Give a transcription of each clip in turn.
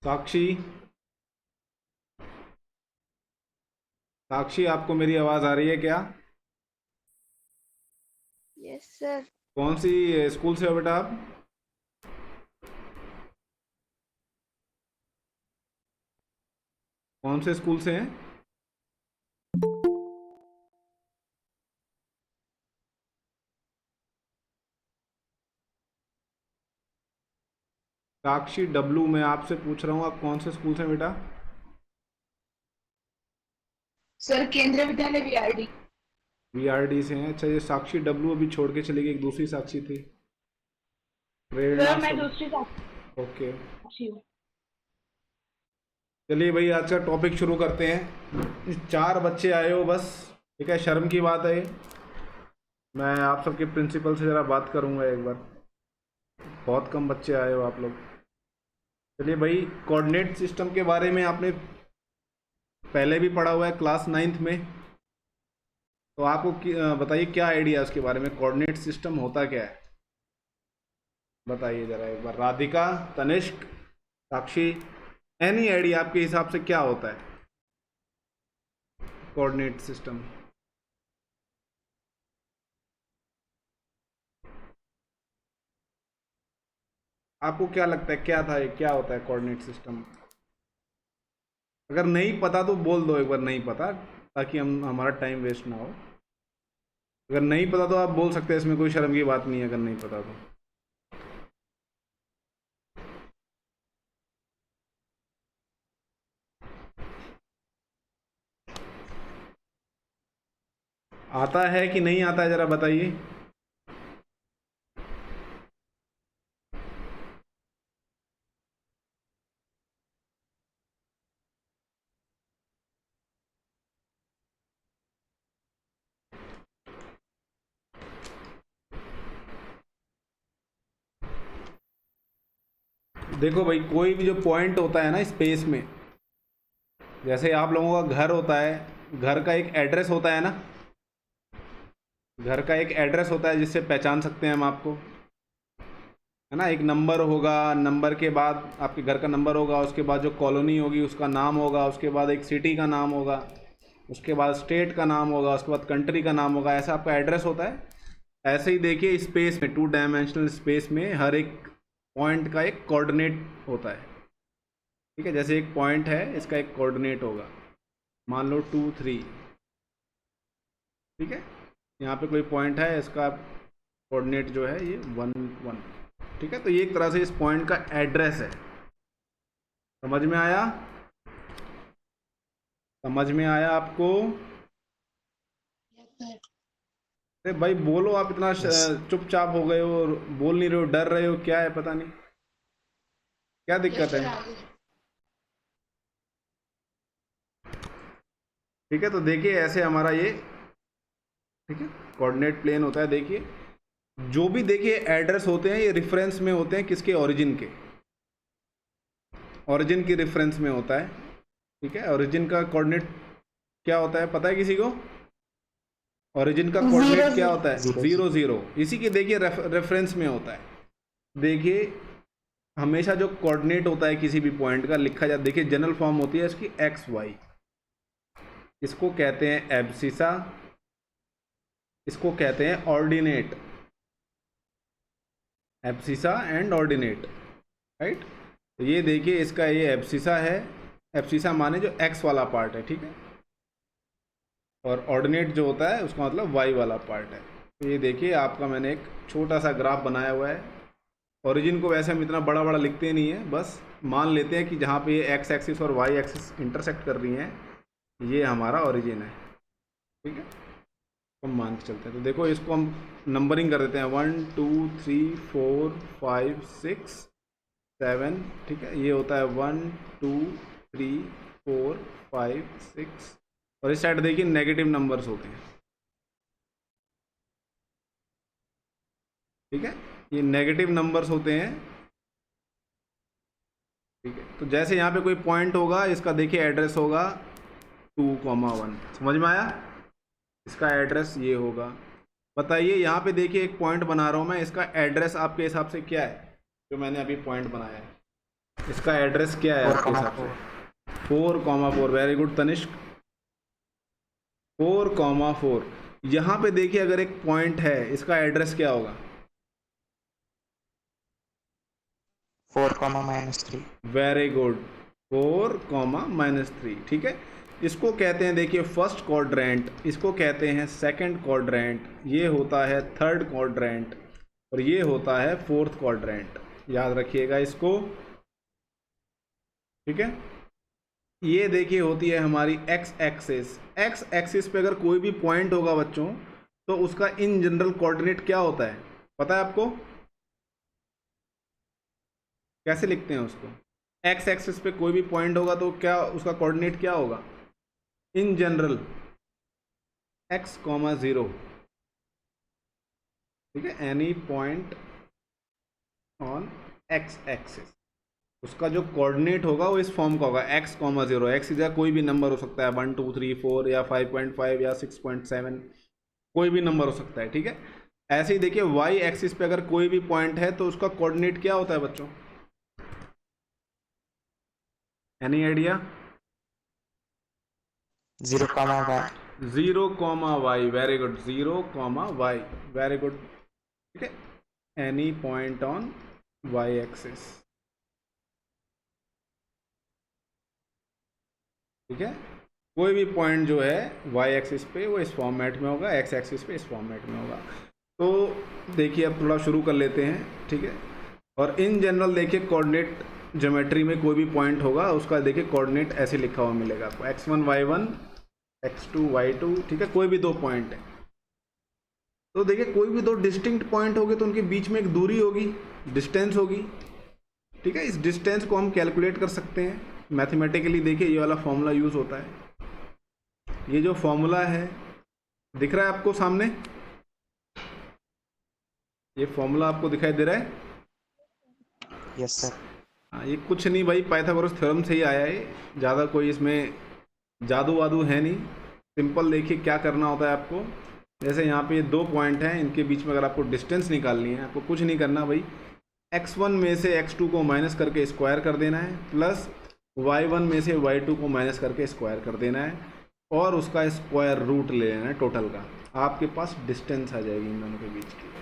साक्षी, साक्षी आपको मेरी आवाज़ आ रही है क्या? Yes sir. कौन सी स्कूल से हो बेटा आप? कौन से स्कूल से हैं? साक्षी डब्लू, मैं आपसे पूछ रहा हूँ आप कौन से स्कूल से हैं बेटा? सर केंद्रीय विद्यालय बीआरडी। बीआरडी से हैं। अच्छा, ये साक्षी डब्लू अभी छोड़ के चली गई, एक दूसरी साक्षी थी, प्रेरणा सर मैं सब। दूसरी ओके, साक्षी हूँ। चलिए भाई आज का टॉपिक शुरू करते हैं। चार बच्चे आए हो बस, ठीक है, शर्म की बात है ये। मैं आप सबके प्रिंसिपल से ज़रा बात करूँगा एक बार। बहुत कम बच्चे आए हो आप लोग। चलिए भाई, कोऑर्डिनेट सिस्टम के बारे में आपने पहले भी पढ़ा हुआ है क्लास नाइन्थ में। तो आपको बताइए क्या आइडिया है उसके बारे में, कोऑर्डिनेट सिस्टम होता क्या है? बताइए ज़रा एक बार, राधिका, तनिष्क, साक्षी, एनी आइडिया आपके हिसाब से क्या होता है कोऑर्डिनेट सिस्टम? आपको क्या लगता है क्या था ये, क्या होता है कोऑर्डिनेट सिस्टम? अगर नहीं पता तो बोल दो एक बार नहीं पता, ताकि हम हमारा टाइम वेस्ट ना हो। अगर नहीं पता तो आप बोल सकते हैं, इसमें कोई शर्म की बात नहीं है अगर नहीं पता तो। आता है कि नहीं आता है ज़रा बताइए। देखो भाई, कोई भी जो पॉइंट होता है ना स्पेस में, जैसे आप लोगों का घर होता है, घर का एक एड्रेस होता है ना, घर का एक एड्रेस होता है जिससे पहचान सकते हैं हम आपको, है ना। एक नंबर होगा, नंबर के बाद आपके घर का नंबर होगा, उसके बाद जो कॉलोनी होगी उसका नाम होगा, उसके बाद एक सिटी का नाम होगा, उसके बाद स्टेट का नाम होगा, उसके बाद कंट्री का नाम होगा, ऐसा आपका एड्रेस होता है। ऐसे ही देखिए स्पेस में, टू डायमेंशनल स्पेस में हर एक पॉइंट का एक कोऑर्डिनेट होता है, ठीक है। जैसे एक पॉइंट है, इसका एक कोऑर्डिनेट होगा, मान लो 2 3, ठीक है। यहाँ पे कोई पॉइंट है, इसका कोऑर्डिनेट जो है ये 1 1, ठीक है। तो ये एक तरह से इस पॉइंट का एड्रेस है। समझ में आया? समझ में आया आपको? अरे भाई बोलो, आप इतना यस। चुपचाप हो गए हो, बोल नहीं रहे हो, डर रहे हो, क्या है पता नहीं, क्या दिक्कत है? ठीक है, तो देखिए ऐसे हमारा ये, ठीक है, कोऑर्डिनेट प्लेन होता है। देखिए जो भी देखिए एड्रेस होते हैं ये रेफरेंस में होते हैं किसके, ओरिजिन के, ओरिजिन की रेफरेंस में होता है, ठीक है। ओरिजिन का कोऑर्डिनेट क्या होता है पता है किसी को? ओरिजिन का कोऑर्डिनेट क्या होता है? जीरो। 0 0, इसी के देखिए रेफरेंस में होता है। देखिए हमेशा जो कोऑर्डिनेट होता है किसी भी पॉइंट का लिखा जाता है, देखिए जनरल फॉर्म होती है इसकी एक्स वाई, इसको कहते हैं एब्सिसा, इसको कहते हैं ordinate, abscissa and ordinate, right. तो ये देखिए इसका ये एब्सिसा है, एब्सिसा माने जो एक्स वाला पार्ट है, ठीक है, और ऑर्डिनेट जो होता है उसका मतलब वाई वाला पार्ट है। तो ये देखिए आपका मैंने एक छोटा सा ग्राफ बनाया हुआ है। ओरिजिन को वैसे हम इतना बड़ा बड़ा लिखते नहीं है, बस मान लेते हैं कि जहाँ पे ये एक्स एक्सिस और वाई एक्सिस इंटरसेक्ट कर रही हैं ये हमारा ओरिजिन है, ठीक है। हम मान के चलते हैं, तो देखो इसको हम नंबरिंग कर देते हैं, 1 2 3 4 5 6 7, ठीक है। ये होता है 1 2 3 4 5 6, और इस साइड देखिए नेगेटिव नंबर्स होते हैं, ठीक है, ये नेगेटिव नंबर्स होते हैं, ठीक है। तो जैसे यहाँ पे कोई पॉइंट होगा, इसका देखिए एड्रेस होगा 2 1, समझ में आया? इसका एड्रेस ये होगा। बताइए यहाँ पे देखिए एक पॉइंट बना रहा हूँ मैं, इसका एड्रेस आपके हिसाब से क्या है जो मैंने अभी पॉइंट बनाया है? इसका एड्रेस क्या है आपके हिसाब से? 4,4। Very good Tanishq, 4,4। यहाँ पे देखिए अगर एक पॉइंट है, इसका एड्रेस क्या होगा? 4,-3। Very good, 4,-3। ठीक है, इसको कहते हैं देखिए फर्स्ट क्वाड्रेंट, इसको कहते हैं सेकंड क्वाड्रेंट, ये होता है थर्ड क्वाड्रेंट और ये होता है फोर्थ क्वाड्रेंट। याद रखिएगा इसको। ठीक है, ये देखिए होती है हमारी एक्स एक्सिस। एक्स एक्सिस पे अगर कोई भी पॉइंट होगा बच्चों तो उसका इन जनरल कोऑर्डिनेट क्या होता है, पता है आपको? कैसे लिखते हैं उसको? एक्स एक्सिस पे कोई भी पॉइंट होगा तो क्या उसका कोऑर्डिनेट क्या होगा इन जनरल? x,0। ठीक है, any point on x axis, उसका जो कोऑर्डिनेट होगा वो इस फॉर्म का होगा x,0। एक्स इधर कोई भी नंबर हो सकता है, 1 2 3 4 या 5.5 या 6.7, कोई भी नंबर हो सकता है। ठीक है, ऐसे ही देखिए y एक्सिस पे अगर कोई भी पॉइंट है तो उसका कोऑर्डिनेट क्या होता है बच्चों? Any idea? 0,y। 0,y। Very good, 0,y। Very good. ठीक है, any point on y axis. ठीक है, कोई भी पॉइंट जो है y एक्सिस पे वो इस फॉर्मेट में होगा, x एक्सिस पे इस फॉर्मेट में होगा। तो देखिए अब थोड़ा शुरू कर लेते हैं। ठीक है, और इन जनरल देखिए कोऑर्डिनेट ज्योमेट्री में कोई भी पॉइंट होगा उसका देखिए कोऑर्डिनेट ऐसे लिखा हुआ मिलेगा आपको, x1 y1 x2 y2। ठीक है, कोई भी दो पॉइंट है तो देखिए कोई भी दो डिस्टिंक्ट पॉइंट होंगे तो उनके बीच में एक दूरी होगी, डिस्टेंस होगी। ठीक है, इस डिस्टेंस को हम कैलकुलेट कर सकते हैं मैथमेटिकली। देखिए ये वाला फॉर्मूला यूज होता है, ये जो फॉर्मूला है दिख रहा है आपको सामने, ये फॉर्मूला आपको दिखाई दे रहा है? Yes sir. हाँ, ये कुछ नहीं भाई, पाइथागोरस थ्योरम से ही आया है, ज़्यादा कोई इसमें जादू वादू है नहीं। सिंपल देखिए क्या करना होता है आपको, जैसे यहाँ पे ये दो पॉइंट हैं, इनके बीच में अगर आपको डिस्टेंस निकालनी है, आपको कुछ नहीं करना भाई, x1 में से x2 को माइनस करके स्क्वायर कर देना है, प्लस y1 में से y2 को माइनस करके स्क्वायर कर देना है और उसका स्क्वायर रूट ले लेना है टोटल का। आपके पास डिस्टेंस आ जाएगी इन दोनों के बीच की।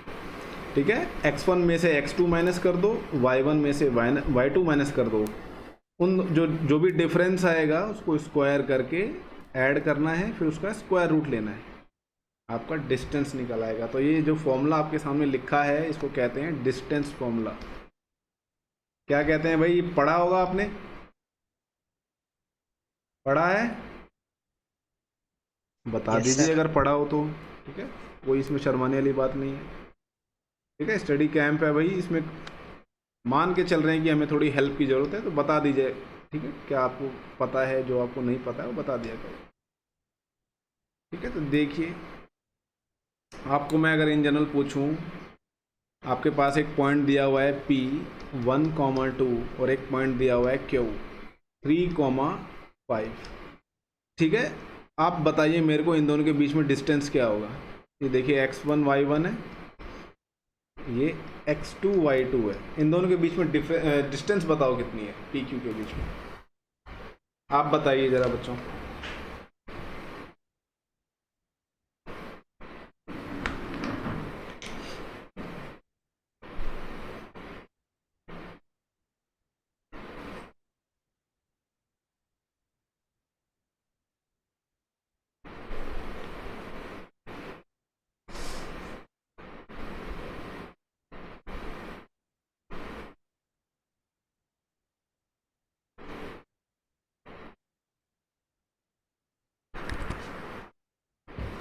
ठीक है, x1 में से x2 माइनस कर दो, y1 में से y2 माइनस कर दो, उन जो भी डिफरेंस आएगा उसको स्क्वायर करके ऐड करना है, फिर उसका स्क्वायर रूट लेना है, आपका डिस्टेंस निकल आएगा। तो ये जो फॉर्मूला आपके सामने लिखा है इसको कहते हैं डिस्टेंस फॉर्मूला। क्या कहते हैं भाई, पढ़ा होगा आपने? पढ़ा है? बता Yes, दीजिए sir. अगर पढ़ा हो तो। ठीक है, कोई इसमें शर्माने वाली बात नहीं है। ठीक है, स्टडी कैंप है भाई, इसमें मान के चल रहे हैं कि हमें थोड़ी हेल्प की ज़रूरत है, तो बता दीजिए। ठीक है, क्या आपको पता है, जो आपको नहीं पता है वो बता दिया करो। ठीक है, तो देखिए आपको मैं अगर इन जनरल पूछूं, आपके पास एक पॉइंट दिया हुआ है P 1,2 और एक पॉइंट दिया हुआ है Q 3,5। ठीक है, आप बताइए मेरे को इन दोनों के बीच में डिस्टेंस क्या होगा। ये देखिए x1 y1 है, ये x2 y2 है, इन दोनों के बीच में डिस्टेंस बताओ कितनी है PQ के बीच में, आप बताइए ज़रा बच्चों।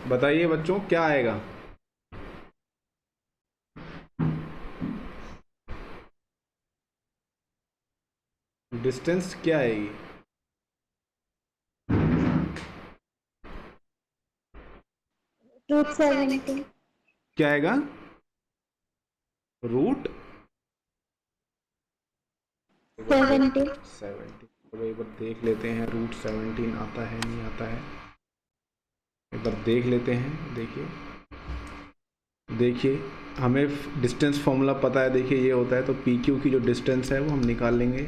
बताइए बच्चों क्या आएगा। डिस्टेंस क्या आएगी? √70। क्या आएगा? रूट 70। 70। तो एक बार देख लेते हैं √17 आता है नहीं आता है, एक बार देख लेते हैं। देखिए हमें डिस्टेंस फॉर्मूला पता है, देखिए ये होता है, तो PQ की जो डिस्टेंस है वो हम निकाल लेंगे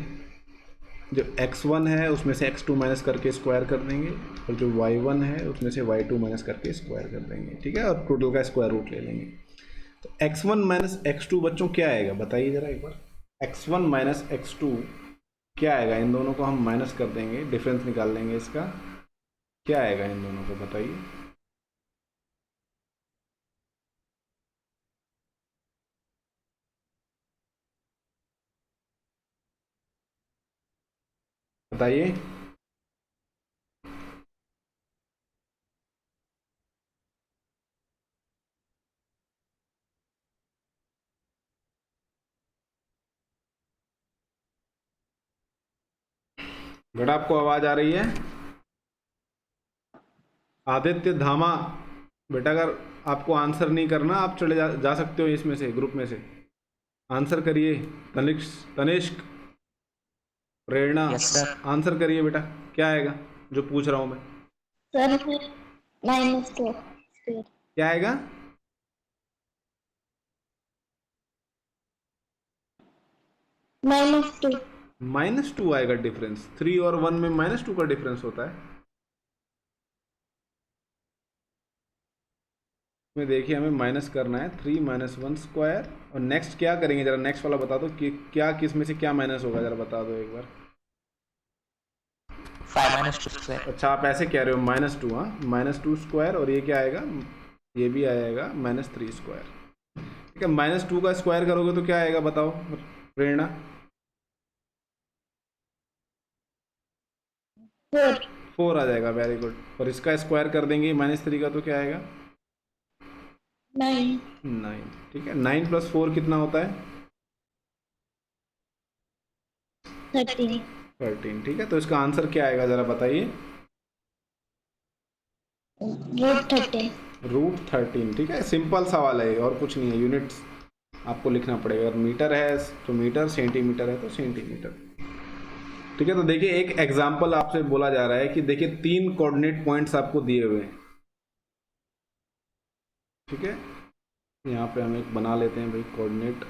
जो x1 है उसमें से x2 माइनस करके स्क्वायर कर देंगे, और जो y1 है उसमें से y2 माइनस करके स्क्वायर कर देंगे, ठीक है, और टोटल का स्क्वायर रूट ले लेंगे। तो x1 माइनस x2 बच्चों क्या आएगा बताइए ज़रा एक बार। x1 माइनस x2 क्या आएगा, इन दोनों को हम माइनस कर देंगे, डिफरेंस निकाल लेंगे इसका, क्या आएगा इन दोनों को बताइए। बताइए। बेटा आपको आवाज आ रही है? आदित्य धामा, बेटा अगर आपको आंसर नहीं करना आप चले जा सकते हो इसमें से, ग्रुप में से आंसर करिए। तनिष्क, प्रेरणा, यस सर। आंसर करिए बेटा, क्या आएगा जो पूछ रहा हूं मैं, सर -2 स्क्वायर। क्या आएगा? -2। -2 आएगा डिफरेंस, 3 और 1 में -2 का डिफरेंस होता है। में देखिए हमें माइनस करना है 3 माइनस 1 स्क्वायर, और नेक्स्ट क्या करेंगे जरा, नेक्स्ट वाला बता दो कि क्या किस में से क्या माइनस होगा, जरा बता दो एक बार। 5 - 2 स्क्वायर। अच्छा आप ऐसे कह रहे हो -2, हाँ, -2 स्क्वायर, और ये क्या आएगा, ये भी आएगा -3 स्क्वायर, ठीक है। -2 का स्क्वायर करोगे तो क्या आएगा बताओ प्रेरणा? 4 आ जाएगा, वेरी गुड। और इसका स्क्वायर कर देंगे -3 का तो क्या आएगा? 9। 9, ठीक है। 9 + 4 कितना होता है? 13। 13, ठीक है। तो इसका आंसर क्या आएगा जरा बताइए। √13। √13, ठीक है। सिंपल सवाल है और कुछ नहीं है, यूनिट्स आपको लिखना पड़ेगा। अगर मीटर है तो मीटर, सेंटीमीटर है तो सेंटीमीटर, ठीक है। तो देखिए एक एग्जाम्पल आपसे बोला जा रहा है कि देखिए 3 कोऑर्डिनेट पॉइंट्स आपको दिए हुए हैं, ठीक है। यहाँ पे हम एक बना लेते हैं भाई कोऑर्डिनेट,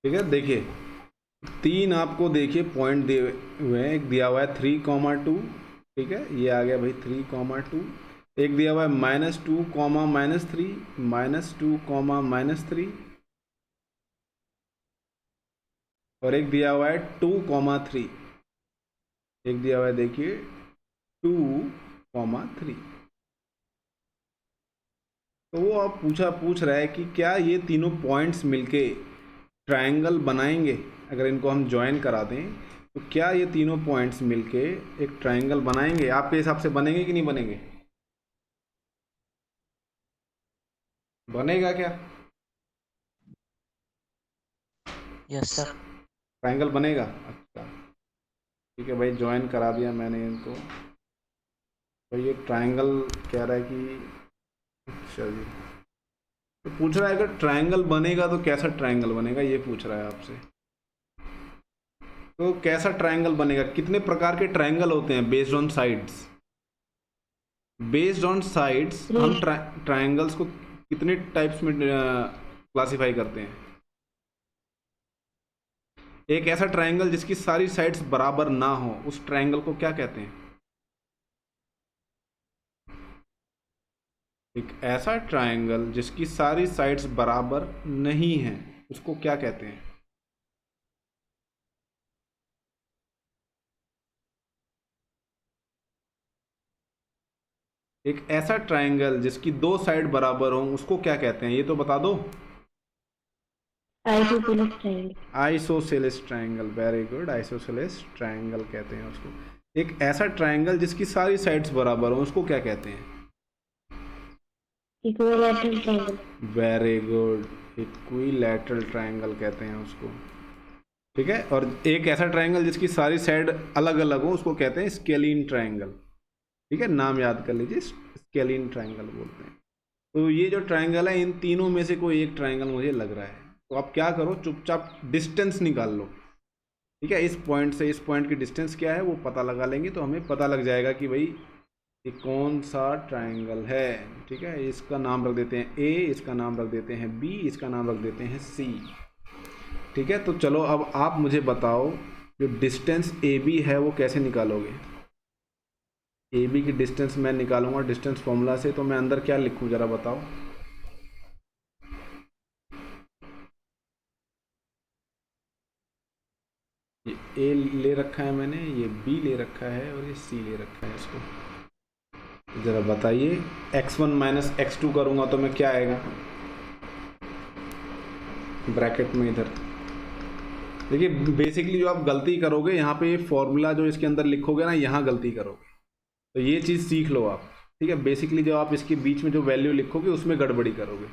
ठीक है। देखिए 3 आपको देखिए पॉइंट दिए हुए हैं, एक दिया हुआ है 3,2, ठीक है, ये आ गया भाई 3,2। एक दिया हुआ है -2, -3, -2, -3, और एक दिया हुआ है 2,3, एक दिया हुआ है देखिए 2,3। तो वो अब पूछ रहा है कि क्या ये तीनों पॉइंट्स मिलके ट्रायंगल बनाएंगे। अगर इनको हम ज्वाइन करा दें तो क्या ये तीनों पॉइंट्स मिलके एक ट्रायंगल बनाएंगे? आपके हिसाब से बनेंगे कि नहीं बनेंगे? बनेगा क्या? Yes sir. ट्रायंगल बनेगा, अच्छा ठीक है भाई, ज्वाइन करा दिया मैंने इनको। तो ये ट्रायंगल कह रहा है कि, अच्छा जी, तो पूछ रहा है अगर ट्रायंगल बनेगा तो कैसा ट्रायंगल बनेगा, ये पूछ रहा है आपसे। तो कैसा ट्रायंगल बनेगा, कितने प्रकार के ट्रायंगल होते हैं based on sides. Based on sides हम ट्रायंगल्स को कितने टाइप्स में क्लासिफाई करते हैं। एक ऐसा ट्रायंगल जिसकी सारी साइड्स बराबर ना हो, उस ट्रायंगल को क्या कहते हैं? एक ऐसा ट्रायंगल जिसकी सारी साइड्स बराबर नहीं है, उसको क्या कहते हैं? एक ऐसा ट्रायंगल जिसकी 2 साइड बराबर हो, उसको क्या कहते हैं, ये तो बता दो। Isosceles triangle. Isosceles triangle, very good, isosceles triangle कहते हैं उसको। एक ऐसा ट्रायंगल जिसकी सारी साइड्स बराबर हो, उसको क्या कहते हैं? Equilateral triangle. Very good, equilateral triangle कहते हैं उसको, ठीक है। और एक ऐसा ट्रायंगल जिसकी सारी साइड अलग अलग हो, उसको कहते हैं स्केलीन ट्रायंगल, ठीक है। नाम याद कर लीजिए, स्केलीन ट्रायंगल बोलते हैं। तो ये जो ट्रायंगल है, इन तीनों में से कोई एक ट्रायंगल मुझे लग रहा है। तो आप क्या करो, चुपचाप डिस्टेंस निकाल लो, ठीक है। इस पॉइंट से इस पॉइंट की डिस्टेंस क्या है वो पता लगा लेंगे, तो हमें पता लग जाएगा कि भाई ये कौन सा ट्रायंगल है, ठीक है। इसका नाम रख देते हैं ए, इसका नाम रख देते हैं बी, इसका नाम रख देते हैं सी, ठीक है। तो चलो अब आप मुझे बताओ जो डिस्टेंस ए बी है वो कैसे निकालोगे। ए बी की डिस्टेंस मैं निकालूंगा डिस्टेंस फॉर्मूला से, तो मैं अंदर क्या लिखूं जरा बताओ। ये ए ले रखा है मैंने, ये बी ले रखा है और ये सी ले रखा है। इसको जरा बताइए, x1 माइनस x2 करूंगा तो मैं क्या आएगा ब्रैकेट में इधर। देखिए बेसिकली जो आप गलती करोगे यहाँ पे, ये फॉर्मूला जो इसके अंदर लिखोगे ना, यहाँ गलती करोगे। तो ये चीज़ सीख लो आप, ठीक है। बेसिकली जो आप इसके बीच में जो वैल्यू लिखोगे उसमें गड़बड़ी करोगे,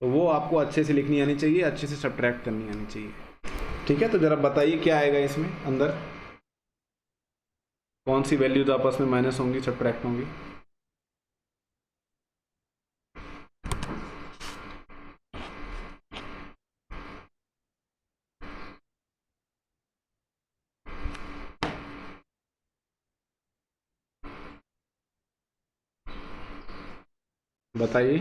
तो वो आपको अच्छे से लिखनी आनी चाहिए, अच्छे से सब्ट्रैक्ट करनी आनी चाहिए, ठीक है। तो ज़रा बताइए क्या आएगा इसमें अंदर, कौन सी वैल्यूज आपस में माइनस होंगी, सब्ट्रैक्ट होंगी। बताइए,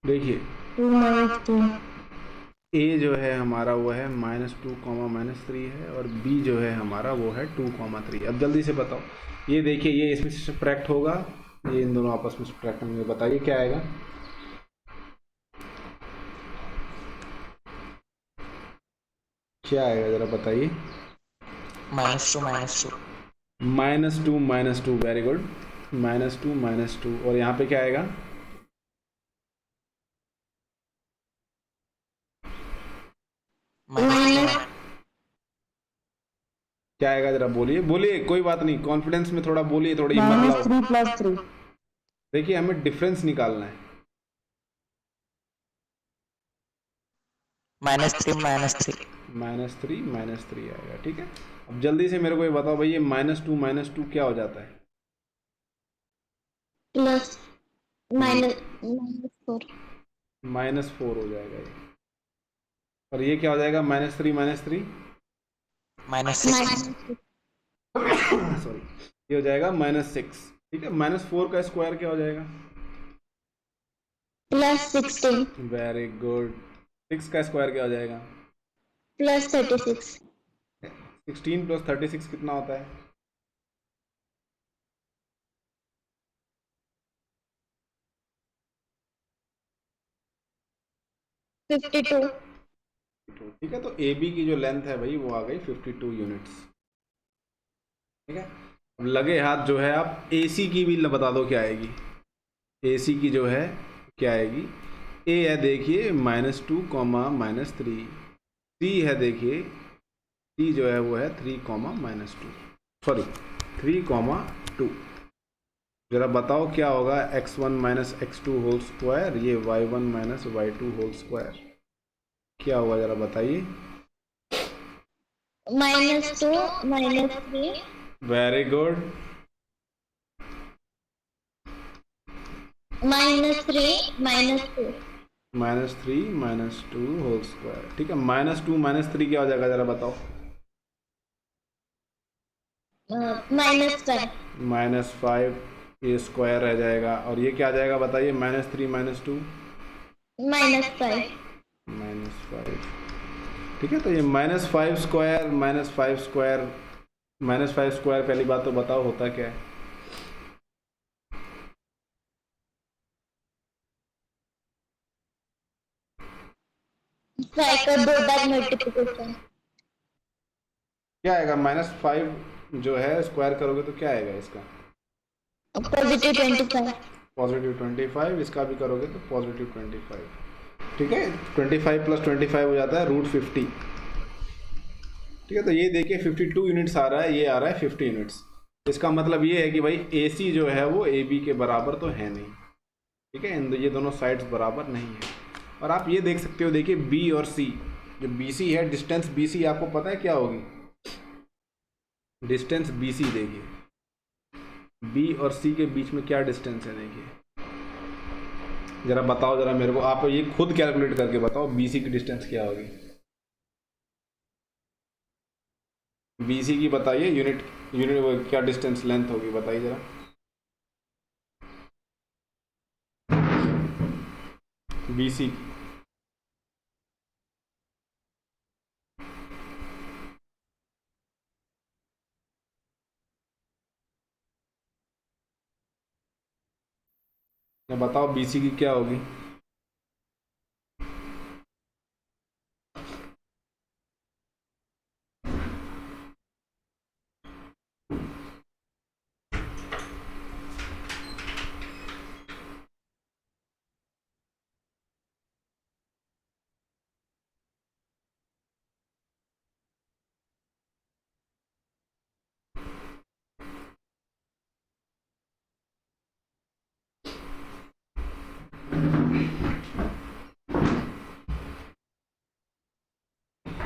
देखिए 2 माइनस 2। ए जो है हमारा वो है -2, -3 है, और बी जो है हमारा वो है 2, 3। अब जल्दी से बताओ, ये देखिए ये इसमें से सब्ट्रैक्ट होगा, ये इन दोनों आपस में सब्ट्रैक्ट होंगे। बताइए क्या आएगा। क्या आएगा जरा बताइए। -2, -2, वेरी गुड। -2 और यहाँ पे क्या आएगा, क्या आएगा जरा बोलिए, बोलिए, कोई बात नहीं, कॉन्फिडेंस में थोड़ा बोलिए, थोड़ी हिम्मत लाओ। -3 + 3। देखिए हमें डिफरेंस निकालना है। -3 -3 आएगा, ठीक है। अब जल्दी से मेरे को ये बताओ भाई, ये -2 क्या हो जाता है। प्लस -4। -4 हो जाएगा ये, और ये क्या हो जाएगा -3 -6 सॉरी, ये हो जाएगा -6, ठीक है। -4 का स्क्वायर क्या हो जाएगा, +16 वेरी गुड। 6 का स्क्वायर क्या हो जाएगा, +36 16 + 36 कितना होता है, 52। ठीक है। तो ए बी की जो लेंथ है भाई वो आ गई 52 यूनिट्स, ठीक है। अब लगे हाथ जो है आप ए सी की भी बता दो क्या आएगी। ए सी की जो है क्या आएगी, ए है देखिए -2, -3, सी है देखिए, सी जो है वो है 3, -2, सॉरी 3, 2। जरा बताओ क्या होगा, x1 - x2 होल स्क्वायर, ये y1 - y2 होल स्क्वायर, क्या होगा जरा बताइए। -2 -3 वेरी गुड। -3 -2 -3 - 2 होल स्क्वायर, ठीक है। -2 - 3 क्या हो जाएगा जरा बताओ। -5 -5 ये स्क्वायर रह जाएगा, और ये क्या आ जाएगा बताइए, -3 - 2 -5 -5, ठीक है। तो ये -5 स्क्वायर -5 स्क्वायर -5 स्क्वायर, पहली बात तो बताओ होता क्या है। का 2 बार मल्टीप्लिकेशन। क्या आएगा, -5 जो है स्क्वायर करोगे तो क्या आएगा इसका, +25 +25, इसका भी करोगे तो +25, ठीक है। 25 + 25 हो जाता है √50, ठीक है। तो ये देखिए 52 यूनिट्स आ रहा है, ये आ रहा है 50 यूनिट्स। इसका मतलब ये है कि भाई ए सी जो है वो ए बी के बराबर तो है नहीं, ठीक है। ये दोनों साइड्स बराबर नहीं है। और आप ये देख सकते हो, देखिए बी और सी, जो बी सी है, डिस्टेंस बी सी आपको पता है क्या होगी, डिस्टेंस बी सी देखिए, बी और सी के बीच में क्या डिस्टेंस है देखिए, जरा बताओ जरा मेरे को, आप ये खुद कैलकुलेट करके बताओ बी सी की डिस्टेंस क्या होगी। बी सी की बताइए यूनिट यूनिट क्या डिस्टेंस लेंथ होगी बताइए जरा। BC बताओ BC की क्या होगी।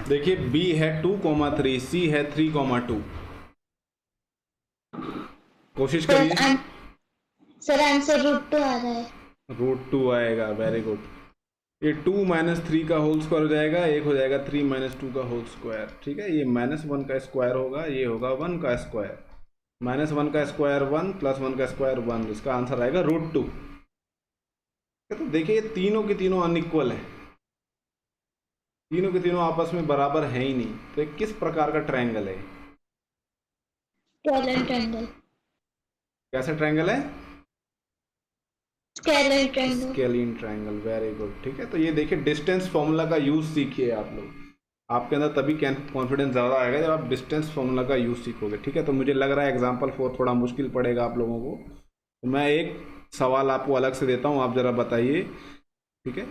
देखिए B है 2,3, C है 3,2। कोशिश करिए। सर आंसर √2 आ रहा है। √2 आएगा, वेरी गुड। ये 2 - 3 का होल स्क्वायर हो जाएगा, एक हो जाएगा 3 - 2 का होल स्क्वायर, ठीक है। ये -1 का स्क्वायर होगा, ये होगा 1 का स्क्वायर। -1 का स्क्वायर 1 + 1 का स्क्वायर 1, इसका आंसर आएगा √2। तो देखिए ये तीनों के तीनों अनइक्वल है, तीनों के तीनों आपस में बराबर है ही नहीं। तो ये किस प्रकार का ट्रायंगल है? Scalar triangle. कैसा ट्रायंगल है? Scalar triangle. Scalene triangle, very good, ठीक है। तो ये देखिए डिस्टेंस फॉर्मूला का यूज सीखिए आप लोग, आपके अंदर तभी कॉन्फिडेंस ज़्यादा आएगा जब आप डिस्टेंस फॉर्मूला का यूज सीखोगे, ठीक है। तो मुझे लग रहा है एग्जाम्पल 4 थोड़ा मुश्किल पड़ेगा आप लोगों को, तो मैं एक सवाल आपको अलग से देता हूँ, आप ज़रा बताइए, ठीक है।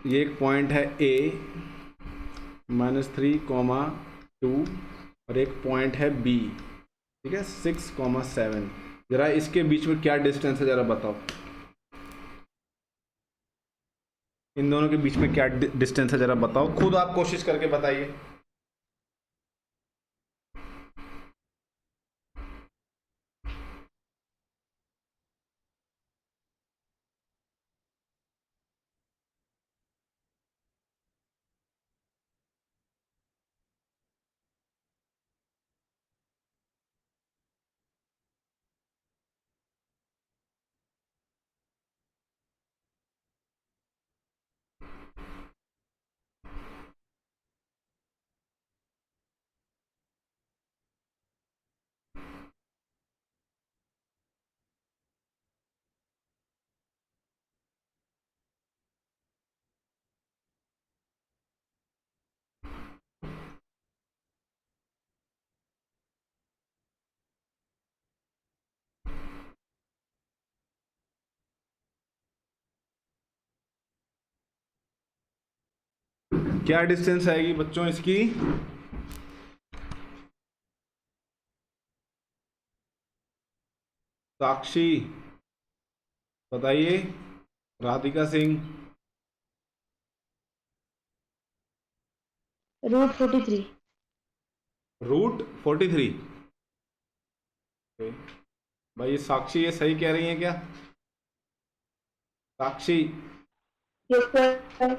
ये एक पॉइंट है A -3,2 और एक पॉइंट है B, ठीक है 6,7। ज़रा इसके बीच में क्या डिस्टेंस है ज़रा बताओ, इन दोनों के बीच में क्या डिस्टेंस है ज़रा बताओ, खुद आप कोशिश करके बताइए। क्या डिस्टेंस आएगी बच्चों इसकी? साक्षी बताइए, राधिका सिंह। √43। √43। भाई ये साक्षी ये सही कह रही है क्या? साक्षी यस सर।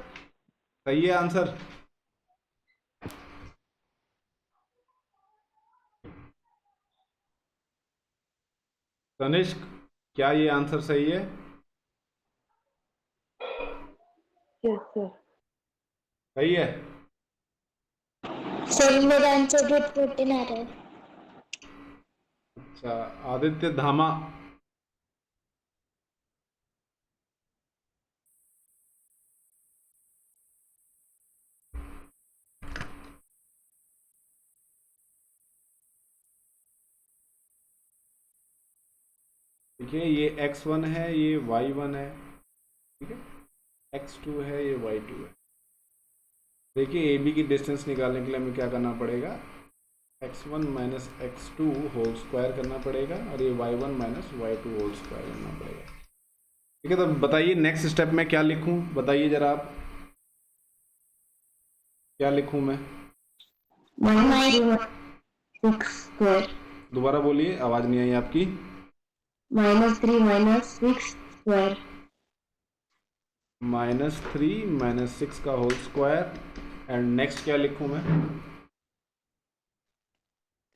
सही है आंसर? तनिष्क क्या ये आंसर सही है? Yes sir. सही है। सर मेरा आंसर √14 आ रहा है। अच्छा, आदित्य धामा। देखिए ये x1 है, ये y1 है, ठीक है, x2 है, ये y2 है। देखिए AB की डिस्टेंस निकालने के लिए हमें क्या करना पड़ेगा, x1 - x2 होल स्क्वायर करना पड़ेगा और ये y1 - y2 होल स्क्वायर करना पड़ेगा, ठीक है। तो बताइए नेक्स्ट स्टेप में क्या लिखूं, बताइए जरा आप, क्या लिखूं मैं? -6²। दोबारा बोलिए, आवाज नहीं आई आपकी। -3 - 6²। -3 - 6 का होल स्क्वायर, एंड नेक्स्ट क्या लिखूं मैं?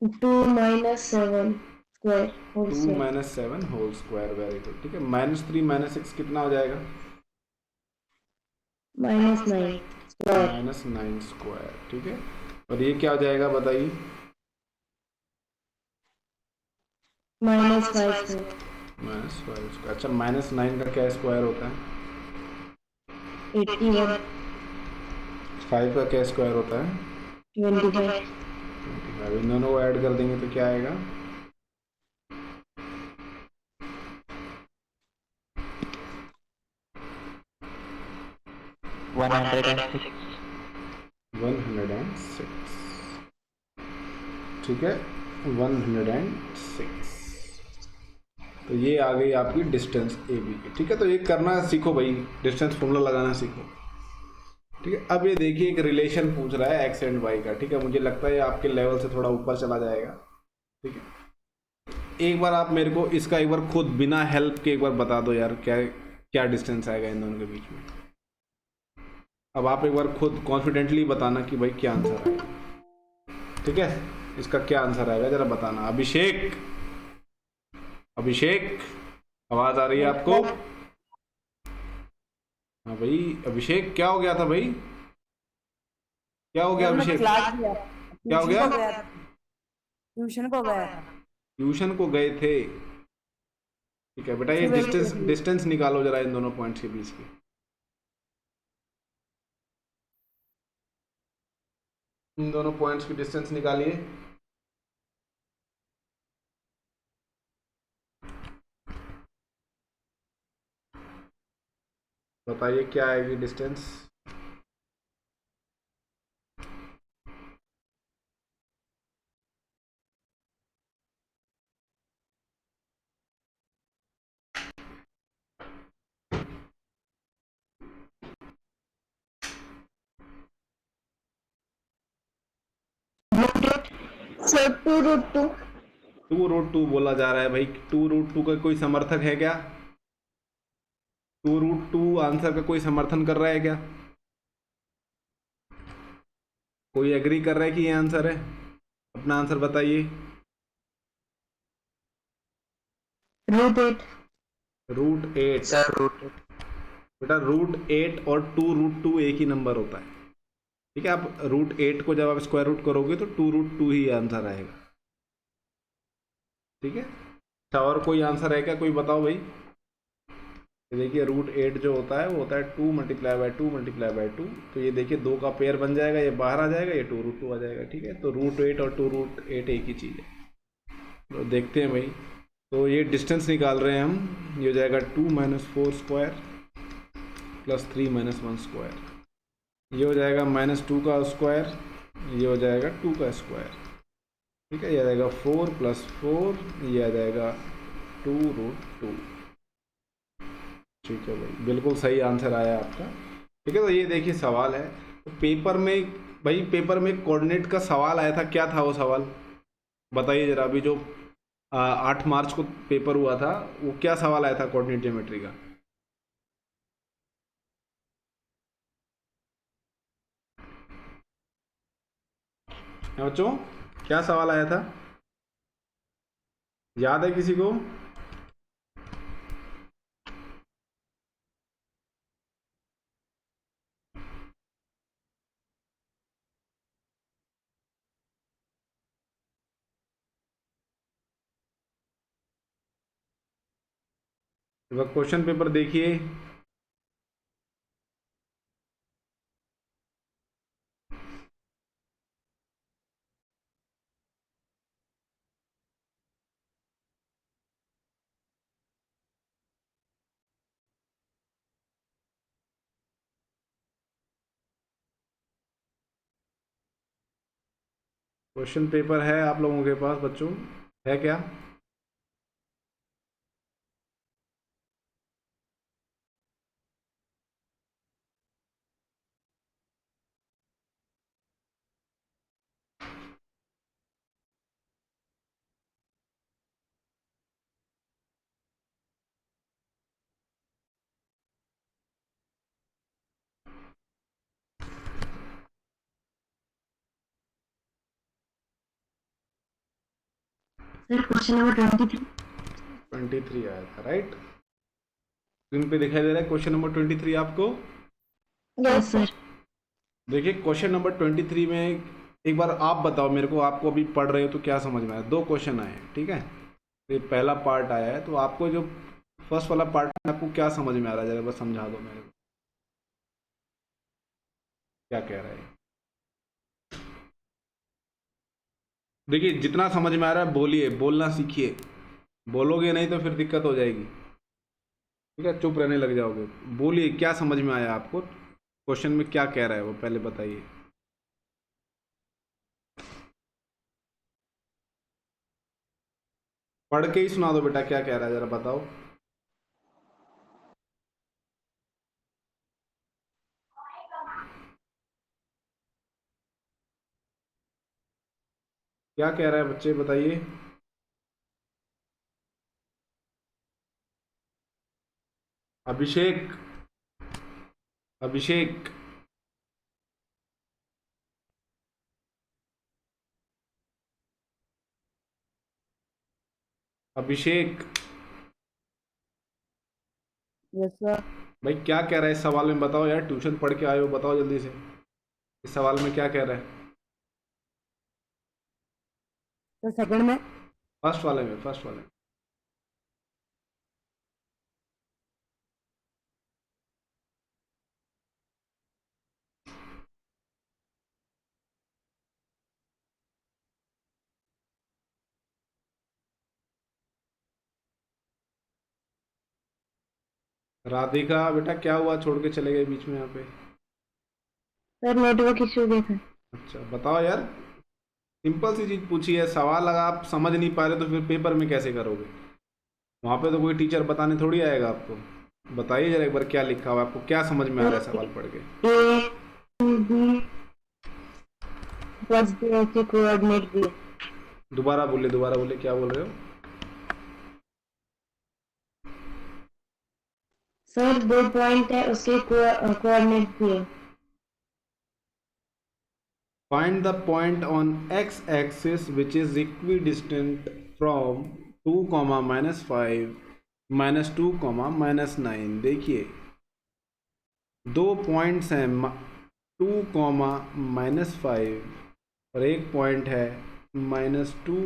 2 minus 7 square whole 2 square. Minus 7 whole square, very good. ठीक है, -3 -6 कितना हो जाएगा? Minus 9 square. -9 स्क्वायर। ठीक है, और ये क्या हो जाएगा बताइए? Minus 5 square. -5 स्क्वायर। अच्छा, -9 का क्या स्क्वायर होता है? 81. 5 का क्या स्क्वायर होता है? 25. 25। इन दोनों को ऐड कर देंगे तो क्या आएगा? 106. 106। ठीक है, 106। तो ये आ गई आपकी डिस्टेंस ए बी की। ठीक है, तो ये करना सीखो भाई, डिस्टेंस फॉर्मूला लगाना सीखो। ठीक है, अब ये देखिए एक रिलेशन पूछ रहा है एक्स एंड वाई का। ठीक है, मुझे लगता है ये आपके लेवल से थोड़ा ऊपर चला जाएगा। ठीक है, एक बार आप मेरे को इसका एक बार खुद बिना हेल्प के एक बार बता दो यार, क्या क्या डिस्टेंस आएगा इन दोनों के बीच में। अब आप एक बार खुद कॉन्फिडेंटली बताना कि भाई क्या आंसर आएगा। ठीक है, इसका क्या आंसर आएगा जरा बताना। अभिषेक, अभिषेक, आवाज आ रही है आपको? हाँ भाई अभिषेक, क्या हो गया था भाई? क्या हो गया अभिषेक? क्लास गया, क्या हो गया? ट्यूशन को गया था। ट्यूशन को गए थे। ठीक है बेटा, ये सुबह डिस्टेंस निकली। डिस्टेंस निकालो जरा इन दोनों पॉइंट्स के बीच की। इन दोनों पॉइंट्स की डिस्टेंस निकालिए। बताइए क्या आएगी डिस्टेंस? So 2 √2. 2√2 बोला जा रहा है भाई। 2√2 का कोई समर्थक है क्या? 2√2 आंसर का कोई समर्थन कर रहा है क्या? कोई एग्री कर रहा है कि ये आंसर है? अपना आंसर बताइए। √8. √8। Sir, root बेटा √8 और 2√2 एक ही नंबर होता है। ठीक है, आप √8 को जब आप स्क्वायर रूट करोगे तो 2√2 ही आंसर आएगा। ठीक है, अच्छा और कोई आंसर है क्या? कोई बताओ भाई। ये देखिए √8 जो होता है वो होता है 2 × 2 × 2। तो ये देखिए 2 का पेयर बन जाएगा, ये बाहर आ जाएगा, ये 2√2 आ जाएगा। ठीक है, तो √8 और 2√8 एक ही चीज़ है। तो देखते हैं भाई, तो ये डिस्टेंस निकाल रहे हैं हम। ये हो जाएगा 2 - 4 स्क्वायर प्लस 3 - 1 स्क्वायर। ये हो जाएगा -2 का स्क्वायर, ये हो जाएगा 2 का स्क्वायर। ठीक है, ये आ जाएगा 4 + 4, ये आ जाएगा 2√2। ठीक है भाई, बिल्कुल सही आंसर आया आपका। ठीक है, तो ये देखिए सवाल है तो पेपर में, भाई पेपर में कोऑर्डिनेट का सवाल आया था। क्या था वो सवाल बताइए जरा। अभी जो 8 मार्च को पेपर हुआ था, वो क्या सवाल आया था कोऑर्डिनेट ज्योमेट्री का? हैं बच्चों, क्या सवाल आया था? याद है किसी को? एक क्वेश्चन पेपर देखिए। क्वेश्चन पेपर है आप लोगों के पास बच्चों, है क्या? Sir question number 23. 23 आया था, राइट? स्क्रीन पे दिखाई दे रहा है क्वेश्चन नंबर 23 आपको? Yes sir. देखिए क्वेश्चन नंबर 23 में एक बार आप बताओ मेरे को, आपको अभी पढ़ रहे हो तो क्या समझ में आया? दो क्वेश्चन आए हैं, ठीक है? तो ये पहला पार्ट आया है, तो आपको जो फर्स्ट वाला पार्ट है आपको क्या समझ में आ रहा है, जरा बस समझा दो मेरे को, क्या कह रहा है? देखिए जितना समझ में आ रहा है बोलिए, बोलना सीखिए, बोलोगे नहीं तो फिर दिक्कत हो जाएगी, ठीक है? चुप रहने लग जाओगे। बोलिए क्या समझ में आया आपको, क्वेश्चन में क्या कह रहा है वो पहले बताइए। पढ़ के ही सुना दो बेटा, क्या कह रहा है जरा बताओ। क्या कह रहा है बच्चे, बताइए। अभिषेक, अभिषेक, अभिषेक, यस सर। भाई क्या कह रहा है इस सवाल में, बताओ यार, ट्यूशन पढ़ के आए हो, बताओ जल्दी से, इस सवाल में क्या कह रहा है? सर सेकंड में। फर्स्ट वाले में, फर्स्ट वाले में। राधिका बेटा क्या हुआ, छोड़ के चले गए बीच में यहाँ पे? सर नेटवर्क इशू हो गया था. अच्छा बताओ यार, सिंपल सी चीज पूछी है, सवाल अगर आप समझ नहीं पा रहे तो फिर पेपर में कैसे करोगे? वहां पे तो कोई टीचर बताने थोड़ी आएगा आपको। बताइए जरा एक बार क्या लिखा हुआ है, आपको क्या समझ में आ रहा है सवाल पढ़ के? A B प्लस B ऐसे कोऑर्डिनेट दिए. दोबारा बोले, क्या बोल रहे हो? सर दो पॉइंट है उसके कोऑर्डिनेट दिए. Find the point on x-axis which is equidistant from 2, -5, -2, -9। देखिए दो पॉइंट्स हैं, 2, -5 और एक पॉइंट है -2,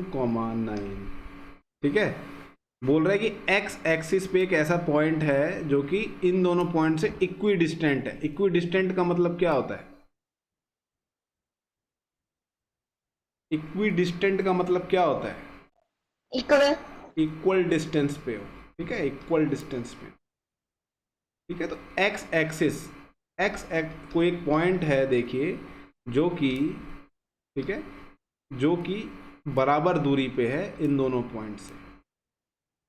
9। ठीक है, बोल रहा है कि x एक्सिस पे एक ऐसा पॉइंट है जो कि इन दोनों पॉइंट से इक्विडिस्टेंट है। इक्विडिस्टेंट का मतलब क्या होता है? इक्विडिस्टेंट का मतलब क्या होता है? इक्वल इक्वल डिस्टेंस पे हो, ठीक है, इक्वल डिस्टेंस पे, ठीक है। तो एक्स एक्सिस, कोई एक पॉइंट है देखिए, जो कि, ठीक है, जो कि बराबर दूरी पे है इन दोनों पॉइंट से।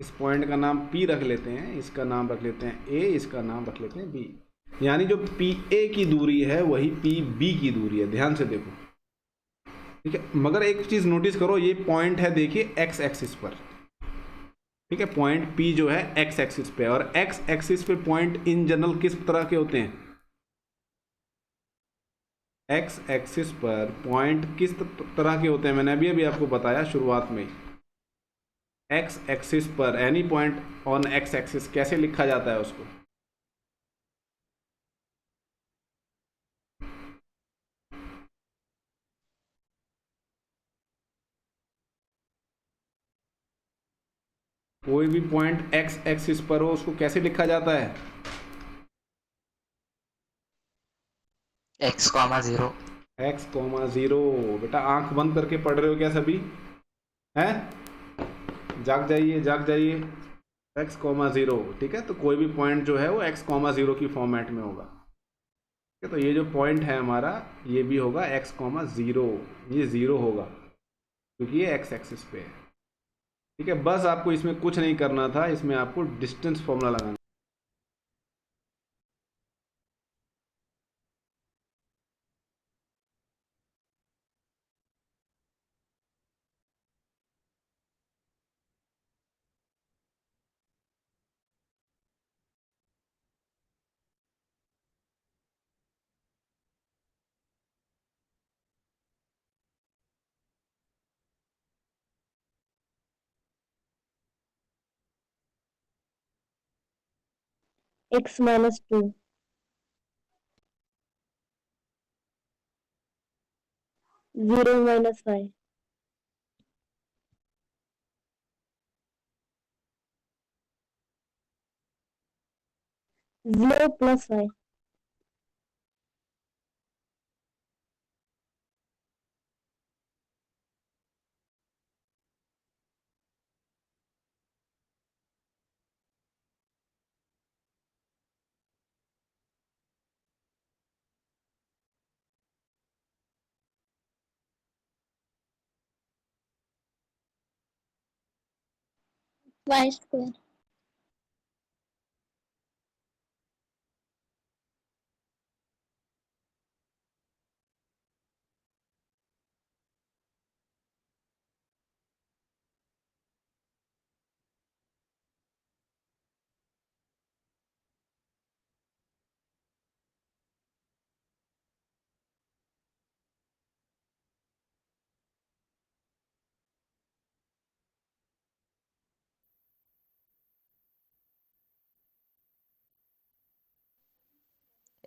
इस पॉइंट का नाम P रख लेते हैं, इसका नाम रख लेते हैं A, इसका नाम रख लेते हैं B। यानी जो PA की दूरी है वही PB की दूरी है, ध्यान से देखो, ठीक है। मगर एक चीज नोटिस करो, ये पॉइंट है देखिए एक्स एक्सिस पर, ठीक है, पॉइंट P जो है एक्स एक्सिस पे, और एक्स एक्सिस पे पॉइंट इन जनरल किस तरह के होते हैं? एक्स एक्सिस पर पॉइंट किस तरह के होते हैं, मैंने अभी अभी आपको बताया शुरुआत में। एक्स एक्सिस पर any point on x axis कैसे लिखा जाता है उसको? कोई भी पॉइंट एक्स एक्सिस पर हो उसको कैसे लिखा जाता है? x,0 x,0। बेटा आंख बंद करके पढ़ रहे हो क्या सभी? हैं? जाग जाइए, जाग जाइए। x,0, ठीक है। तो कोई भी पॉइंट जो है वो x,0 की फॉर्मेट में होगा, ठीक है। तो ये जो पॉइंट है हमारा, ये भी होगा x,0, ये 0 होगा क्योंकि ये x एक्सिस पे है, ठीक है। बस आपको इसमें कुछ नहीं करना था, इसमें आपको डिस्टेंस फॉर्मूला लगाना। x minus 2. 0 minus 5. 0 plus 5. Y square.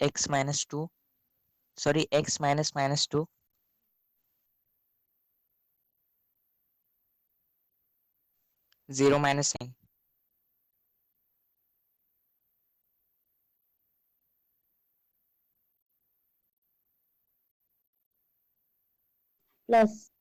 X minus 2. Sorry, x minus minus 2. 0 minus 9. Plus.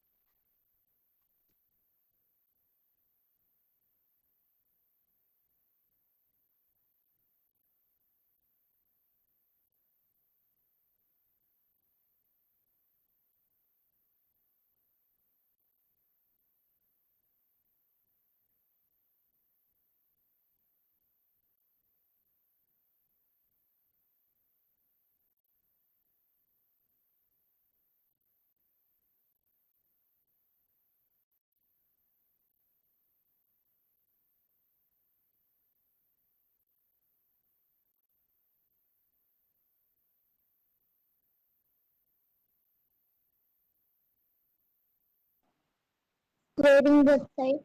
Squaring both sides.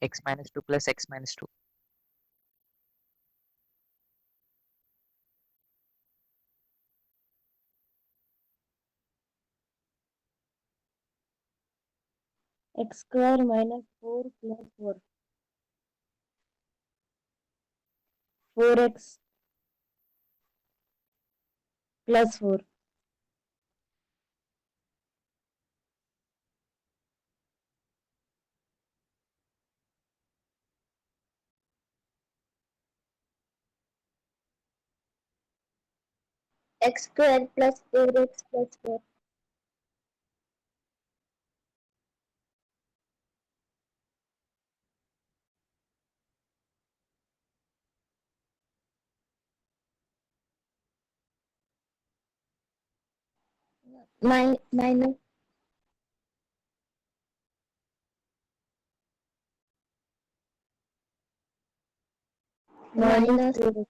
X minus 2 plus x minus 2. X square minus 4 plus 4. 4x plus 4. X square plus 4x plus 4. Minus Minus minus 4x.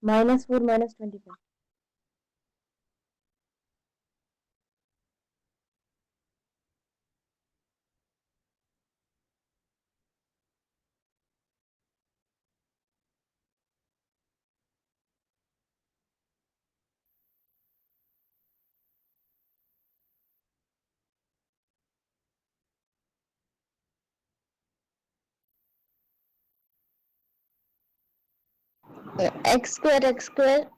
Minus 4 minus 25. x square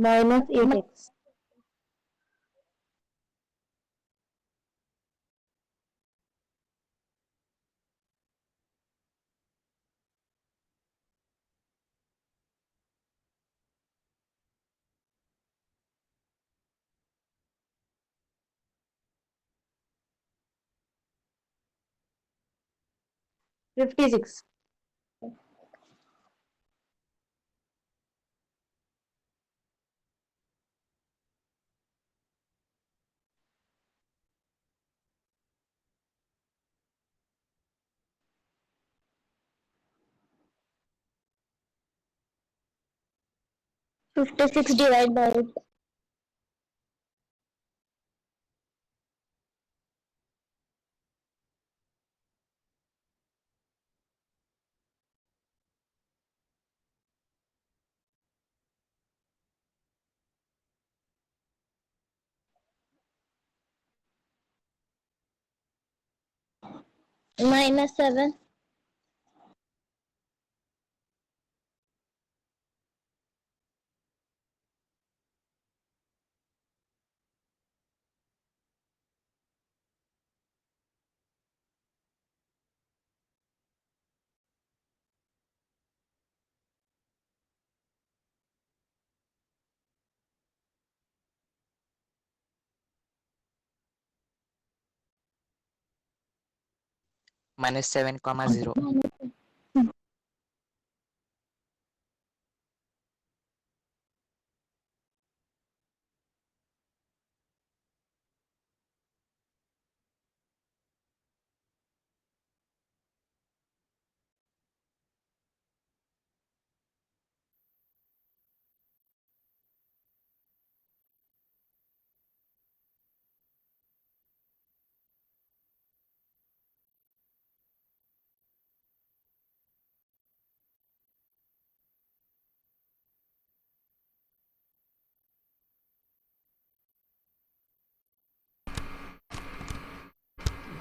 minus 8x. $56. $56 divided by 8. -7. -7, 0.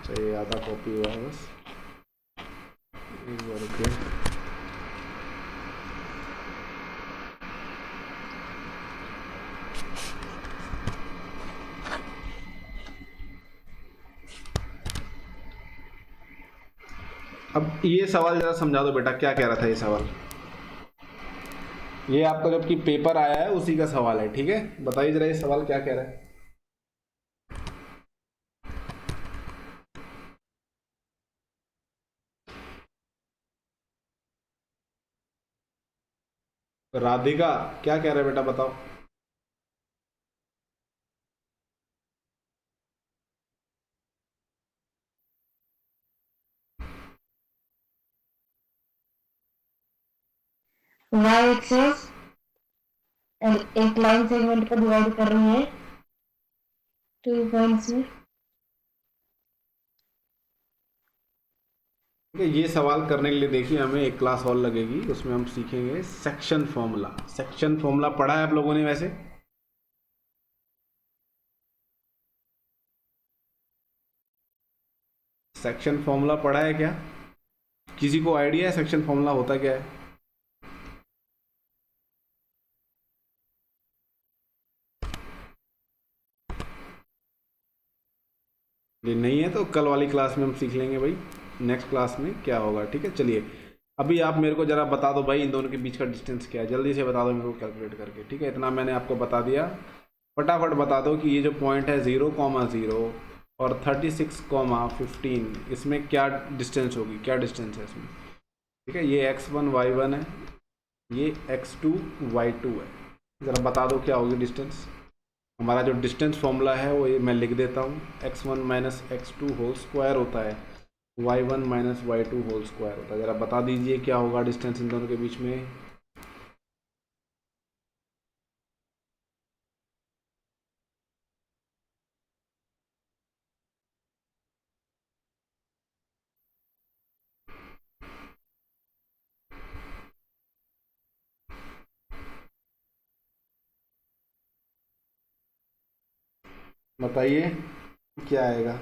अच्छा, ये आधा copy हुआ है बस, एक बार रुकिए। अब ये सवाल जरा समझा दो बेटा, क्या कह रहा था ये सवाल? ये आपका जबकि पेपर आया है उसी का सवाल है, ठीक है? बताइए जरा ये सवाल क्या कह रहा है। राधिका क्या कह रहे हैं बेटा, बताओ। Y एक्सेस एक लाइन सेगमेंट को डिवाइड कर रही है 2 पॉइंट्स में। ठीक है, ये सवाल करने के लिए देखिए हमें एक क्लास और लगेगी, उसमें हम सीखेंगे सेक्शन फॉर्मूला। सेक्शन फॉर्मूला पढ़ा है आप लोगों ने वैसे? सेक्शन फॉर्मूला पढ़ा है क्या? किसी को आइडिया है सेक्शन फॉर्मूला होता क्या है? ये नहीं है तो कल वाली क्लास में हम सीख लेंगे भाई, नेक्स्ट क्लास में क्या होगा। ठीक है, चलिए अभी आप मेरे को जरा बता दो भाई इन दोनों के बीच का डिस्टेंस क्या है, जल्दी से बता दो मेरे को कैलकुलेट करके। ठीक है, इतना मैंने आपको बता दिया, फटाफट बता दो कि ये जो पॉइंट है 0,0 और 36,15, इसमें क्या डिस्टेंस होगी, क्या डिस्टेंस है इसमें। ठीक है, ये x1 y1 है, ये x2 y2 है, ज़रा बता दो क्या होगी डिस्टेंस। हमारा जो डिस्टेंस फॉर्मूला है वो ये मैं लिख देता हूँ, x1 minus x2 whole square होता है, y1 minus y2 whole square होता है। ज़रा बता दीजिए क्या होगा डिस्टेंस इन दोनों के बीच में। बताइए क्या आएगा।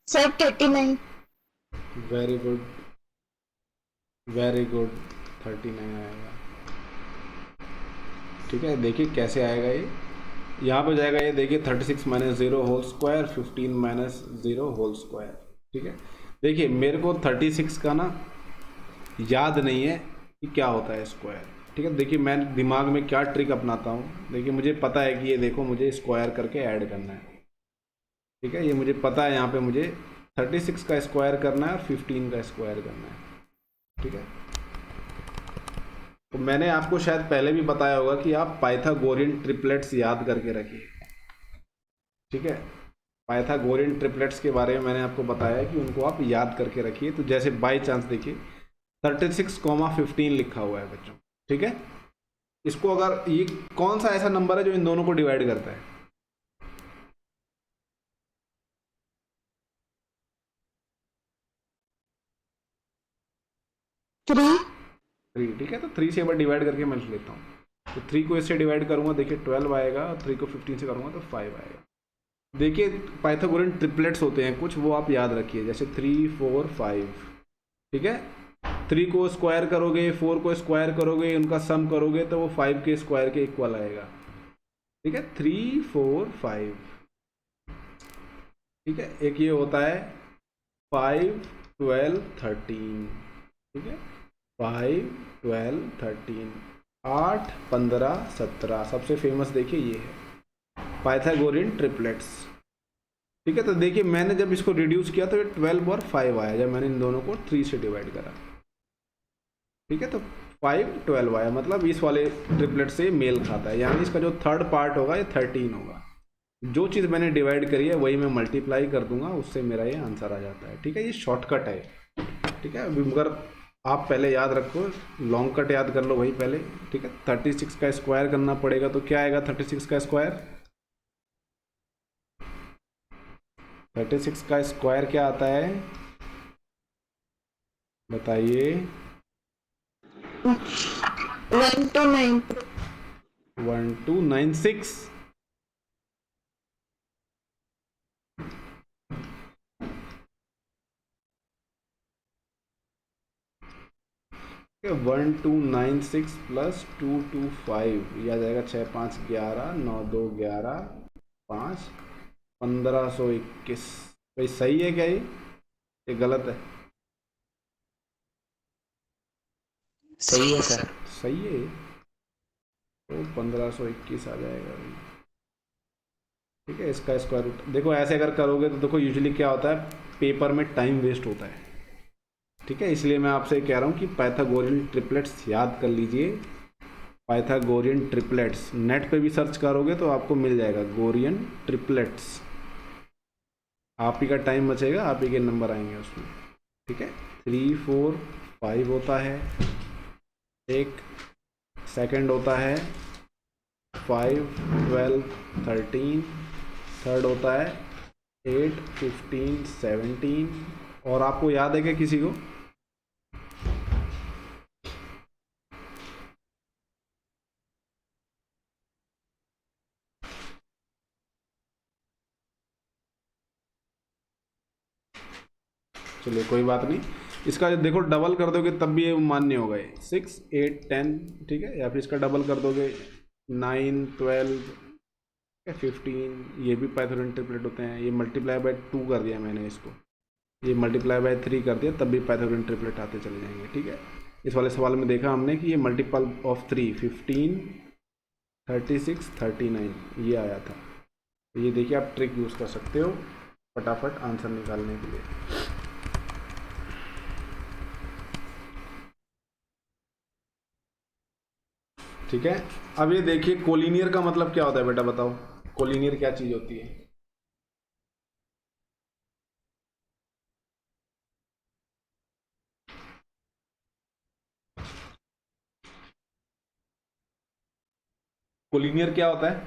Sir 39। Very good, very good, 39 आएगा। ठीक है, देखिए कैसे आएगा ये, यहाँ पे जाएगा ये, देखिए 36 minus 0 whole square, 15 minus 0 whole square. ठीक है, देखिए मेरे को 36 का ना याद नहीं है कि क्या होता है स्क्वायर। ठीक है, देखिए मैं दिमाग में क्या ट्रिक अपनाता हूँ, देखिए मुझे पता है कि ये देखो मुझे स्क्वायर करके ऐड करना है। ठीक है, ये मुझे पता है, यहाँ पे मुझे 36 का स्क्वायर करना है और 15 का स्क्वायर करना है। ठीक है, तो मैंने आपको शायद पहले भी बताया होगा कि आप पाइथागोरियन ट्रिपलेट्स याद करके रखिए। ठीक है, पाइथागोरियन ट्रिपलेट्स के बारे में मैंने आपको बताया कि उनको आप याद करके रखिए। तो जैसे बाई चांस देखिए 36,15 लिखा हुआ है बच्चों। ठीक है, इसको अगर, ये कौन सा ऐसा नंबर है जो इन दोनों को डिवाइड करता है? थ्री। ठीक है, तो 3 से एक बार डिवाइड करके मैं लिख लेता हूँ। तो 3 को इससे डिवाइड करूंगा, देखिए 12 आएगा, और 3 को 15 से करूंगा तो 5 आएगा। देखिए पाइथागोरियन ट्रिपलेट्स होते हैं कुछ, वो आप याद रखिए, जैसे 3, 4, 5। ठीक है, 3 को स्क्वायर करोगे, 4 को स्क्वायर करोगे, उनका सम करोगे तो वो 5 के स्क्वायर के इक्वल आएगा। ठीक है, 3, 4, 5। ठीक है, एक ये होता है 5, 12, 13। ठीक है, 5, 12, 13, 8, 15, 17। सबसे फेमस देखिए ये है पाइथागोरियन ट्रिपलेट्स। ठीक है, तो देखिए मैंने जब इसको रिड्यूस किया तो ये 12 और 5 आया, जब मैंने इन दोनों को 3 से डिवाइड करा। ठीक है, तो 5, 12 आया, मतलब इस वाले ट्रिपलेट से मेल खाता है, यानी इसका जो थर्ड पार्ट होगा ये 13 होगा। जो चीज़ मैंने डिवाइड करी है वही मैं मल्टीप्लाई कर दूंगा, उससे मेरा ये आंसर आ जाता है। ठीक है, ये शॉर्टकट है। ठीक है, अभी मगर आप पहले याद रखो, लॉन्ग कट याद कर लो वही पहले। ठीक है, 36 का स्क्वायर करना पड़ेगा, तो क्या आएगा 36 का स्क्वायर? 36 का स्क्वायर क्या आता है बताइए? 1296। 1296 प्लस 225, यह आ जाएगा 6, 5, 11, 9, 2, 11, 5, 1521। भाई सही है क्या ये गलत है? सही है सर। सही है, तो 1521 आ जाएगा भाई। ठीक है, इसका स्क्वायर रूट देखो, ऐसे अगर करोगे तो देखो यूजुअली क्या होता है, पेपर में टाइम वेस्ट होता है। ठीक है, इसलिए मैं आपसे कह रहा हूँ कि पाइथागोरियन ट्रिपलेट्स याद कर लीजिए। पाइथागोरियन ट्रिपलेट्स नेट पे भी सर्च करोगे तो आपको मिल जाएगा, गोरियन ट्रिपलेट्स। आप ही का टाइम बचेगा, आप ही के नंबर आएंगे उसमें। ठीक है, 3, 4, 5 होता है, एक सेकंड होता है 5, 12, 13, थर्ड होता है 8, 15, 17। और आपको याद है क्या किसी को? चलिए कोई बात नहीं, इसका देखो डबल कर दोगे तब भी ये मान्य होगा, ये 6, 8, 10। ठीक है, या फिर इसका डबल कर दोगे 9, 12, 15, ये भी पाइथागोरियन ट्रिपलेट होते हैं। ये मल्टीप्लाई बाय 2 कर दिया मैंने इसको, ये मल्टीप्लाई बाय 3 कर दिया, तब भी पाइथागोरियन ट्रिपलेट आते चले जाएंगे। ठीक है, इस वाले सवाल में देखा हमने कि ये मल्टीपल ऑफ 3, 15, 36, 39 ये आया था। तो ये देखिए आप ट्रिक यूज़ कर सकते हो फटाफट आंसर निकालने के लिए। ठीक है, अब ये देखिए कोलिनियर का मतलब क्या होता है बेटा, बताओ कोलिनियर क्या चीज होती है? कोलिनियर क्या होता है?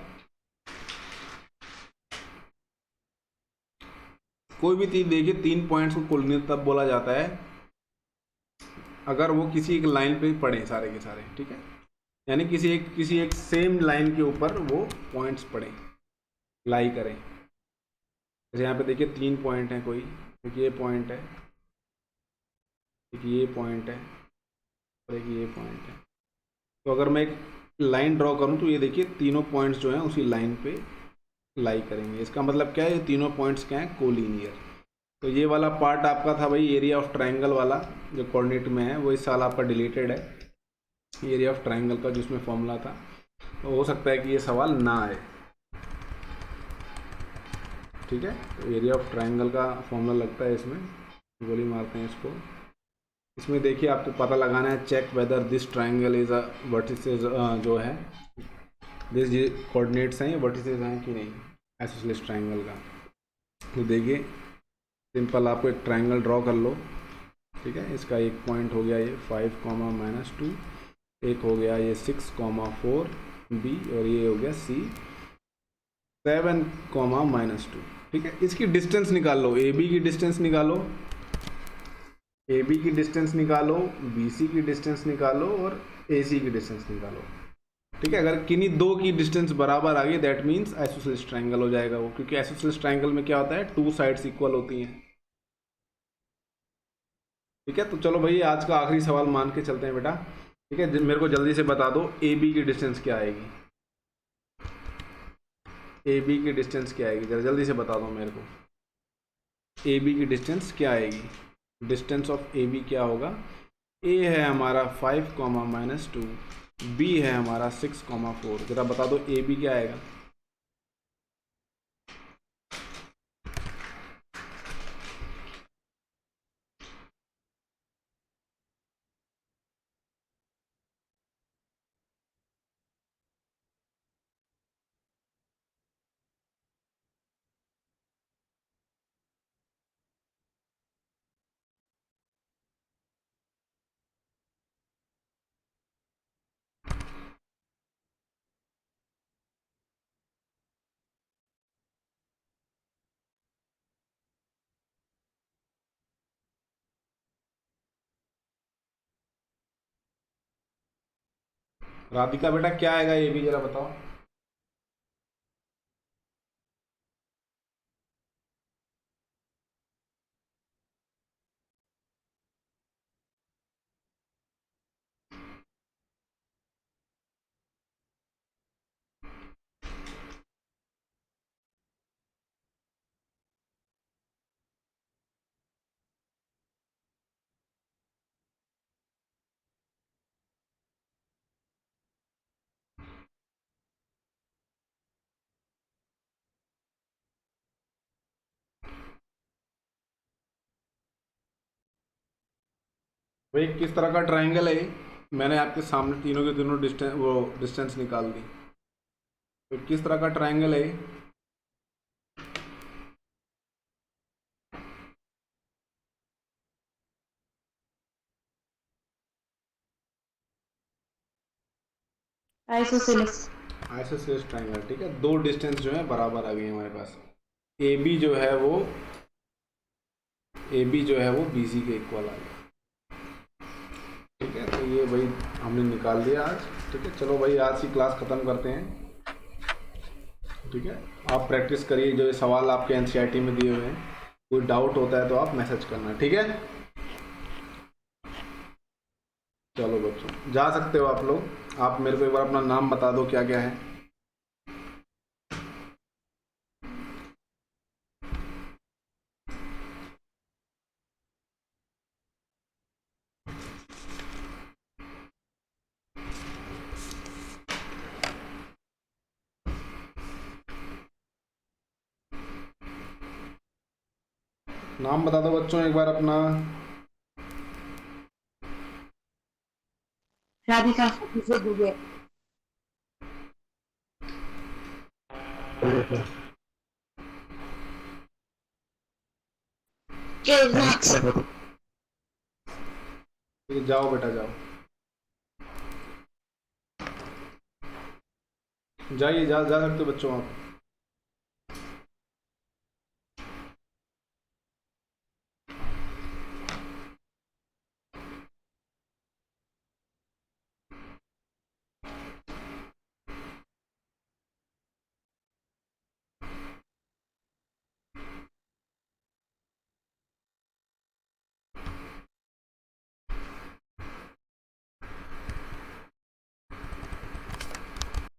कोई भी चीज देखिए 3 पॉइंट्स को कोलिनियर तब बोला जाता है अगर वो किसी एक लाइन पे पड़े सारे के सारे। ठीक है, यानी किसी एक सेम लाइन के ऊपर वो पॉइंट्स पड़े, लाई करें। जैसे यहाँ पे देखिए 3 पॉइंट हैं कोई, एक ये पॉइंट है, एक ये पॉइंट है और एक ये पॉइंट है। तो अगर मैं एक लाइन ड्रॉ करूं तो ये देखिए तीनों पॉइंट्स जो हैं उसी लाइन पे लाई करेंगे। इसका मतलब क्या है, ये तीनों पॉइंट्स क्या हैं, कोलिनियर। तो ये वाला पार्ट आपका था भाई एरिया ऑफ ट्राइंगल वाला, जो कोऑर्डिनेट में है वो इस साल आपका डिलीटेड है, एरिया ऑफ ट्राइंगल का जिसमें फॉर्मूला था। तो हो सकता है कि ये सवाल ना आए, ठीक है। तो एरिया ऑफ ट्राइंगल का फॉर्मूला लगता है इसमें, गोली मारते हैं इसको। इसमें देखिए आपको पता लगाना है, check whether this triangle is a vertices, जो है दिस कोऑर्डिनेट्स हैं ये वर्टिसेस हैं कि नहीं आइसोसेलेस ट्राइंगल का। तो देखिए सिंपल आपको एक ट्राइंगल ड्रॉ कर लो, ठीक है। इसका एक पॉइंट हो गया ये 5, -2, एक हो गया ये 6, 4 बी, और ये हो गया सी 7, -2, ठीक है। इसकी डिस्टेंस निकाल लो, ए बी की डिस्टेंस निकालो, ए बी की डिस्टेंस निकालो, बी सी की डिस्टेंस निकालो और ए सी की डिस्टेंस निकालो, ठीक है। अगर किन्हीं दो की डिस्टेंस बराबर आ गई दैट मीन्स आइसोसेलेस ट्राइंगल हो जाएगा वो, क्योंकि आइसोसेलेस ट्राइंगल में क्या होता है, 2 साइड्स इक्वल होती हैं, ठीक है। तो चलो भाई आज का आखिरी सवाल मान के चलते हैं बेटा, ठीक है। मेरे को जल्दी से बता दो ए बी की डिस्टेंस क्या आएगी, ए बी की डिस्टेंस क्या आएगी, जरा जल्दी से बता दो मेरे को। ए बी की डिस्टेंस क्या आएगी, डिस्टेंस ऑफ ए बी क्या होगा, ए है हमारा 5, -2, बी है हमारा 6, 4, जरा बता दो ए बी क्या आएगा। राधिका बेटा क्या आएगा ए बी, जरा बताओ। भाई किस तरह का ट्राइंगल है ये? मैंने आपके सामने तीनों के तीनों डिस्टेंस निकाल दी। तो किस तरह का ट्राइंगल है ये? आइसोसेलेस। आइसोसेलेस ट्राइंगल, ठीक है। दो डिस्टेंस जो है बराबर आ गई हमारे पास। ए बी जो है वो बी सी के इक्वल आ गया, ठीक है। तो ये भाई हमने निकाल दिया आज, ठीक है। चलो भाई आज की क्लास ख़त्म करते हैं, ठीक है। आप प्रैक्टिस करिए, जो ये सवाल आपके एनसीईआरटी में दिए हुए हैं, कोई डाउट होता है तो आप मैसेज करना, ठीक है। चलो बच्चों जा सकते हो आप लोग। आप मेरे को एक बार अपना नाम बता दो क्या क्या है। नाम बता दो बच्चों एक बार अपना। राधिका। इसे दुबे। ठीक है, जाओ बेटा जाओ, जाइए, जा सकते हो बच्चों आप।